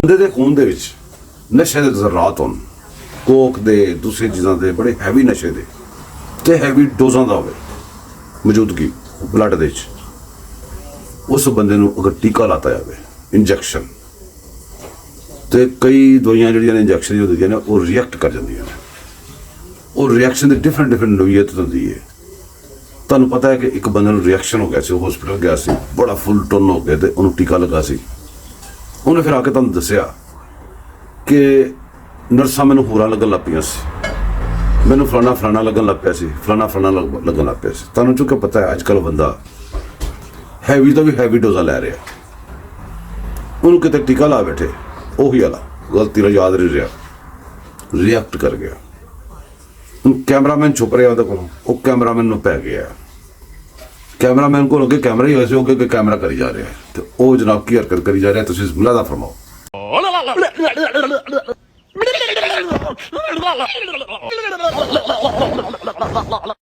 ਬੰਦੇ ਦੇ ਖੂਨ ਦੇ ਵਿੱਚ ਨਸ਼ੇ ਦੇ ਜ਼ਰਾਤ ਹੋਣ, ਕੋਕ ਦੇ, ਦੂਸਰੀ ਚੀਜ਼ਾਂ ਦੇ, ਬੜੇ ਹੈਵੀ ਨਸ਼ੇ ਦੇ ਤੇ ਹੈਵੀ ਡੋਜ਼ਾਂ ਦਾ ਹੋਵੇ ਮੌਜੂਦਗੀ ਬਲੱਡ ਦੇ ਵਿੱਚ, ਉਸ ਬੰਦੇ ਨੂੰ ਅਗਰ ਟੀਕਾ ਲਾਤਾ ਜਾਵੇ, ਇੰਜੈਕਸ਼ਨ, ਤੇ ਕਈ ਦਵਾਈਆਂ ਜਿਹੜੀਆਂ ਨੇ ਇੰਜੈਕਸ਼ਨ ਜੋ ਦਿੰਦੀਆਂ ਨੇ ਉਹ ਰਿਐਕਟ ਕਰ ਜਾਂਦੀਆਂ ਨੇ। ਉਹ ਰਿਐਕਸ਼ਨ ਦੀ ਡਿਫਰੈਂਟ ਨੋਈਅਤ ਹੁੰਦੀ ਹੈ। ਤੁਹਾਨੂੰ ਪਤਾ ਹੈ ਕਿ ਇੱਕ ਬੰਦੇ ਨੂੰ ਰਿਐਕਸ਼ਨ ਹੋ ਗਿਆ ਸੀ, ਉਹ ਹਸਪੀਟਲ ਗਿਆ ਸੀ, ਬੜਾ ਫੁੱਲ ਟਨ ਹੋ ਗਿਆ ਤੇ ਉਹਨੂੰ ਟੀਕਾ ਲੱਗਾ ਸੀ। ਉਹਨੇ ਫਿਰ ਆ ਕੇ ਤੁਹਾਨੂੰ ਦੱਸਿਆ ਕਿ ਨਰਸਾਂ ਮੈਨੂੰ ਹੋਰਾਂ ਲੱਗਣ ਲੱਗ ਪਈਆਂ ਸੀ, ਮੈਨੂੰ ਫਲਾਣਾ ਲੱਗਣ ਲੱਗ ਪਿਆ ਸੀ, ਫਲਾਣਾ ਲੱਗਣ ਲੱਗ ਪਿਆ ਸੀ। ਤੁਹਾਨੂੰ ਚੁੱਕੇ ਪਤਾ ਹੈ ਅੱਜ ਕੱਲ੍ਹ ਬੰਦਾ ਹੈਵੀ ਤੋਂ ਵੀ ਹੈਵੀ ਡੋਜ਼ਾਂ ਲੈ ਰਿਹਾ, ਉਹਨੂੰ ਕਿਤੇ ਟੀਕਾ ਲਾ ਬੈਠੇ, ਉਹੀ ਵਾਲਾ ਗਲਤੀ ਨਾਲ ਯਾਦ ਨਹੀਂ ਰਿਹਾ, ਰਿਐਕਟ ਕਰ ਗਿਆ। ਹੁਣ ਕੈਮਰਾਮੈਨ ਛੁਪ ਰਿਹਾ ਉਹਦੇ ਕੋਲੋਂ, ਉਹ ਕੈਮਰਾਮੈਨ ਨੂੰ ਪੈ ਗਿਆ। ਕੈਮਰਾਮੈਨ ਕੋਲ ਅੱਗੇ ਕੈਮਰਾ ਹੀ ਹੋਇਆ ਸੀ, ਉਹ ਅੱਗੇ ਕੈਮਰਾ ਕਰੀ ਜਾ ਰਿਹਾ ਤੇ ਉਹ ਜਨਾਬ ਕੀ ਹਰਕਤ ਕਰੀ ਜਾ ਰਿਹਾ, ਤੁਸੀਂ ਮੁਲਾਜ਼ਾ ਫਰਮਾਓ।